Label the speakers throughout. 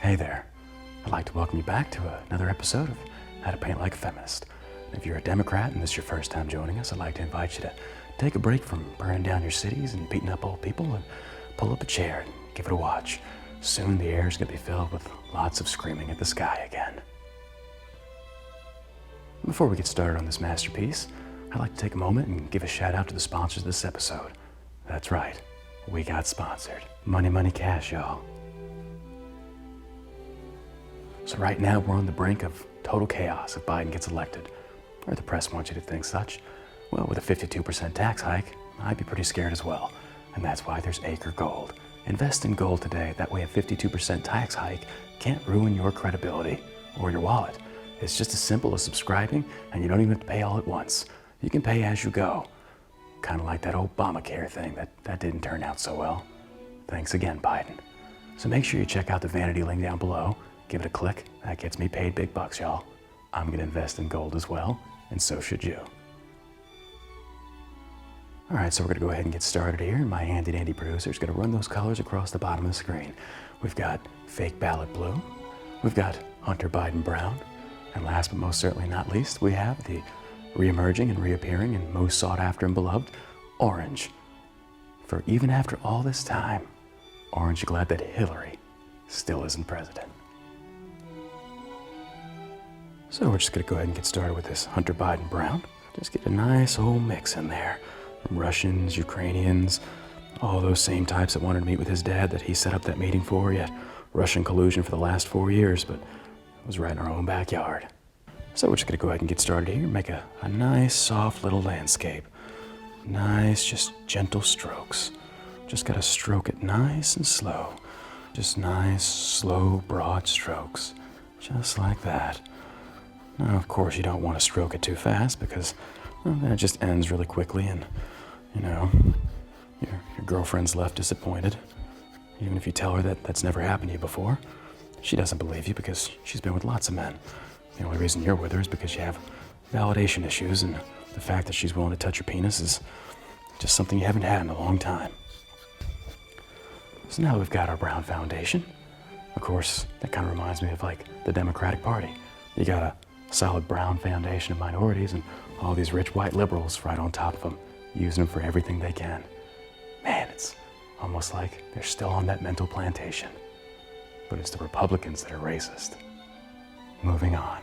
Speaker 1: Hey there. I'd like to welcome you back to another episode of How to Paint Like a Feminist. If you're a Democrat and this is your first time joining us, I'd like to invite you to take a break from burning down your cities and beating up old people and pull up a chair and give it a watch. Soon the air is going to be filled with lots of screaming at the sky again. Before we get started on this masterpiece, I'd like to take a moment and give a shout out to the sponsors of this episode. That's right, we got sponsored. Money, money, cash, y'all. So right now we're on the brink of total chaos if Biden gets elected, or the press wants you to think such. Well, with a 52% tax hike, I'd be pretty scared as well. And that's why there's Acre Gold. Invest in gold today, that way a 52% tax hike can't ruin your credibility or your wallet. It's just as simple as subscribing, and you don't even have to pay all at once. You can pay as you go. Kind of like that Obamacare thing that didn't turn out so well. Thanks again, Biden. So make sure you check out the vanity link down below. Give it a click. That gets me paid big bucks, y'all. I'm going to invest in gold as well, and so should you. All right, so we're going to go ahead and get started here. My handy-dandy producer is going to run those colors across the bottom of the screen. We've got fake ballot blue. We've got Hunter Biden brown. And last but most certainly not least, we have the re-emerging and reappearing and most sought after and beloved orange. For even after all this time, Orange is glad that Hillary still isn't president. So we're just going to go ahead and get started with this Hunter Biden brown. Just get a nice old mix in there. From Russians, Ukrainians, all those same types that wanted to meet with his dad that he set up that meeting for, yet Russian collusion for the last 4 years, but it was right in our own backyard. So we're just going to go ahead and get started here. Make a nice, soft little landscape. Nice, just gentle strokes. Just got to stroke it nice and slow. Just nice, slow, broad strokes. Just like that. Now, of course, you don't want to stroke it too fast because then it just ends really quickly and, you know, your girlfriend's left disappointed. Even if you tell her that that's never happened to you before, she doesn't believe you because she's been with lots of men. The only reason you're with her is because you have validation issues, and the fact that she's willing to touch your penis is just something you haven't had in a long time. So now we've got our brown foundation. Of course, that kind of reminds me of like the Democratic Party. You got a solid brown foundation of minorities and all these rich white liberals right on top of them, using them for everything they can. Man, it's almost like they're still on that mental plantation. But it's the Republicans that are racist. Moving on.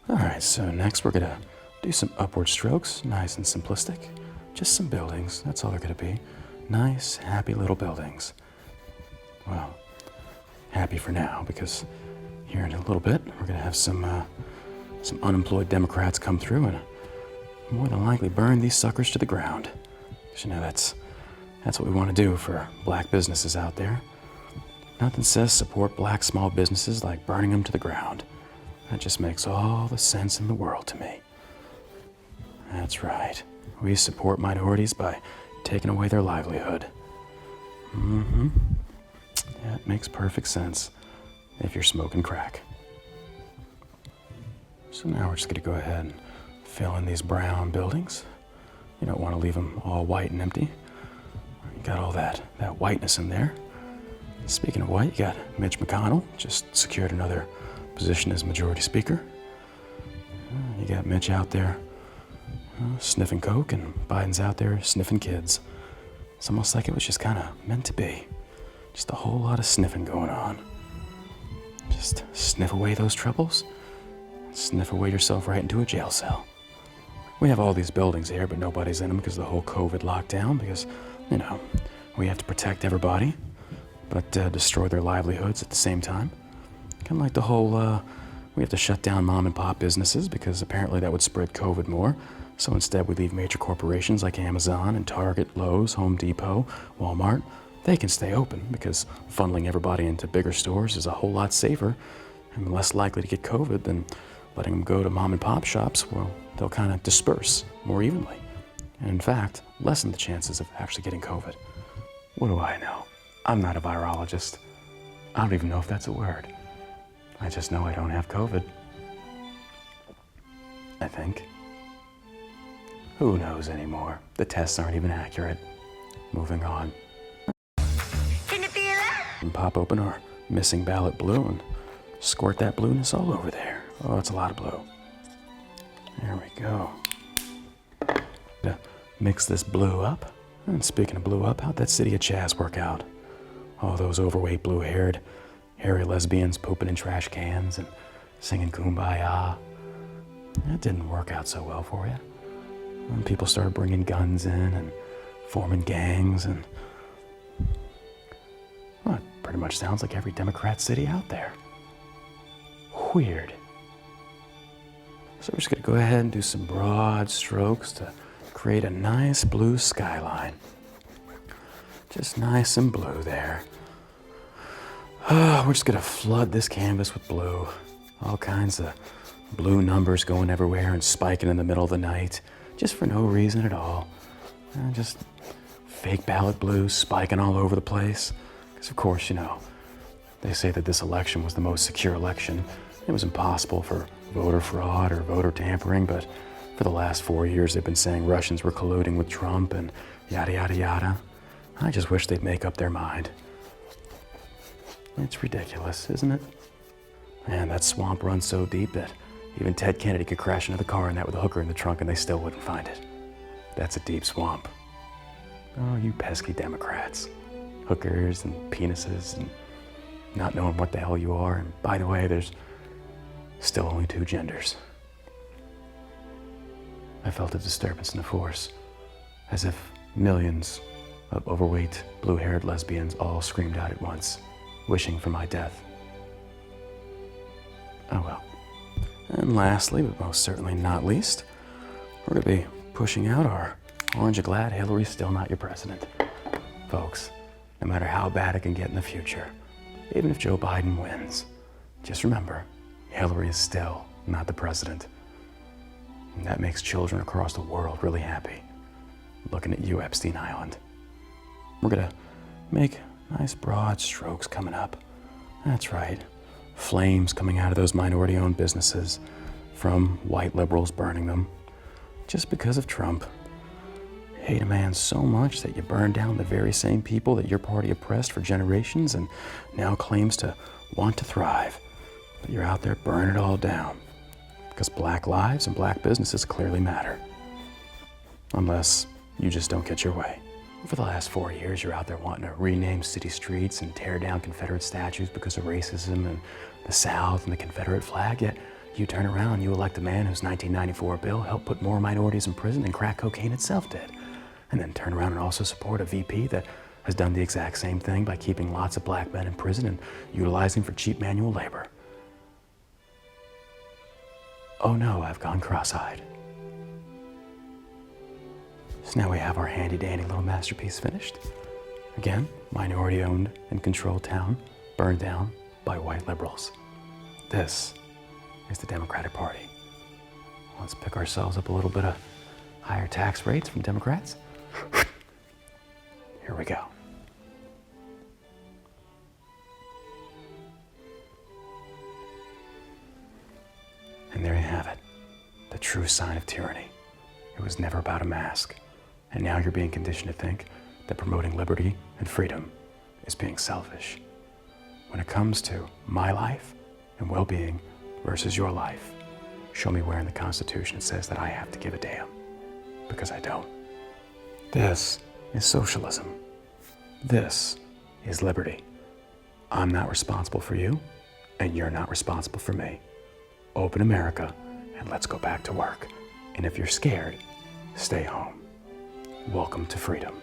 Speaker 1: All right, so next we're gonna do some upward strokes, nice and simplistic. Just some buildings, that's all they're gonna be. Nice, happy little buildings. Well, happy for now, because here in a little bit, we're gonna have some unemployed Democrats come through and more than likely burn these suckers to the ground. Because you know, that's what we wanna do for black businesses out there. Nothing says support black small businesses like burning them to the ground. That just makes all the sense in the world to me. That's right. We support minorities by taking away their livelihood. Yeah, it makes perfect sense if you're smoking crack. So now we're just gonna go ahead and fill in these brown buildings. You don't want to leave them all white and empty. You got all that whiteness in there. Speaking of white, you got Mitch McConnell, just secured another position as majority speaker. You got Mitch out there sniffing coke, and Biden's out there sniffing kids. It's almost like it was just kind of meant to be. Just a whole lot of sniffing going on. Just sniff away those troubles, sniff away yourself right into a jail cell. We have all these buildings here, but nobody's in them because of the whole COVID lockdown, because, you know, we have to protect everybody, but destroy their livelihoods at the same time. Kind of like the whole, we have to shut down mom and pop businesses because apparently that would spread COVID more. So instead we leave major corporations like Amazon and Target, Lowe's, Home Depot, Walmart. They can stay open because funneling everybody into bigger stores is a whole lot safer and less likely to get COVID than letting them go to mom and pop shops. Well, they'll kind of disperse more evenly. And in fact, lessen the chances of actually getting COVID. What do I know? I'm not a virologist. I don't even know if that's a word. I just know I don't have COVID. I think. Who knows anymore? The tests aren't even accurate. Moving on.
Speaker 2: Can you feel it?
Speaker 1: And pop open our missing ballot blue and squirt that blueness all over there. Oh, it's a lot of blue. There we go. Mix this blue up. And speaking of blue up, how'd that City of Chaz work out? All those overweight, blue-haired, hairy lesbians pooping in trash cans and singing Kumbaya. That didn't work out so well for you. When people started bringing guns in and forming gangs and... Well, it pretty much sounds like every Democrat city out there. Weird. So we're just going to go ahead and do some broad strokes to create a nice blue skyline. Just nice and blue there. We're just going to flood this canvas with blue. All kinds of blue numbers going everywhere and spiking in the middle of the night, just for no reason at all. Just fake ballot blue spiking all over the place. Because of course, you know, they say that this election was the most secure election. It was impossible for voter fraud or voter tampering, but for the last 4 years they've been saying Russians were colluding with Trump and yada yada yada. I just wish they'd make up their mind. It's ridiculous, isn't it? Man, that swamp runs so deep that even Ted Kennedy could crash into the car in that with a hooker in the trunk and they still wouldn't find it. That's a deep swamp. Oh, you pesky Democrats. Hookers and penises and not knowing what the hell you are. And by the way, there's still only 2 genders. I felt a disturbance in the force, as if millions of overweight, blue-haired lesbians all screamed out at once, wishing for my death. Oh well. And lastly, but most certainly not least, we're going to be pushing out our Aren't you glad Hillary's still not your president? Folks, no matter how bad it can get in the future, even if Joe Biden wins, just remember, Hillary is still not the president. And that makes children across the world really happy, looking at you, Epstein Island. We're going to make nice broad strokes coming up. That's right. Flames coming out of those minority-owned businesses from white liberals burning them just because of Trump. Hate a man so much that you burn down the very same people that your party oppressed for generations and now claims to want to thrive. But you're out there burning it all down because black lives and black businesses clearly matter. Unless you just don't get your way. For the last 4 years, you're out there wanting to rename city streets and tear down Confederate statues because of racism and the South and the Confederate flag, yet you turn around and you elect a man whose 1994 bill helped put more minorities in prison than crack cocaine itself did. And then turn around and also support a VP that has done the exact same thing by keeping lots of black men in prison and utilizing for cheap manual labor. Oh no, I've gone cross-eyed. So now we have our handy-dandy little masterpiece finished. Again, minority-owned and controlled town, burned down by white liberals. This is the Democratic Party. Let's pick ourselves up a little bit of higher tax rates from Democrats. Here we go. And there you have it, the true sign of tyranny. It was never about a mask. And now you're being conditioned to think that promoting liberty and freedom is being selfish. When it comes to my life and well-being versus your life, show me where in the Constitution it says that I have to give a damn. Because I don't. This is socialism. This is liberty. I'm not responsible for you, and you're not responsible for me. Open America, and let's go back to work. And if you're scared, stay home. Welcome to freedom.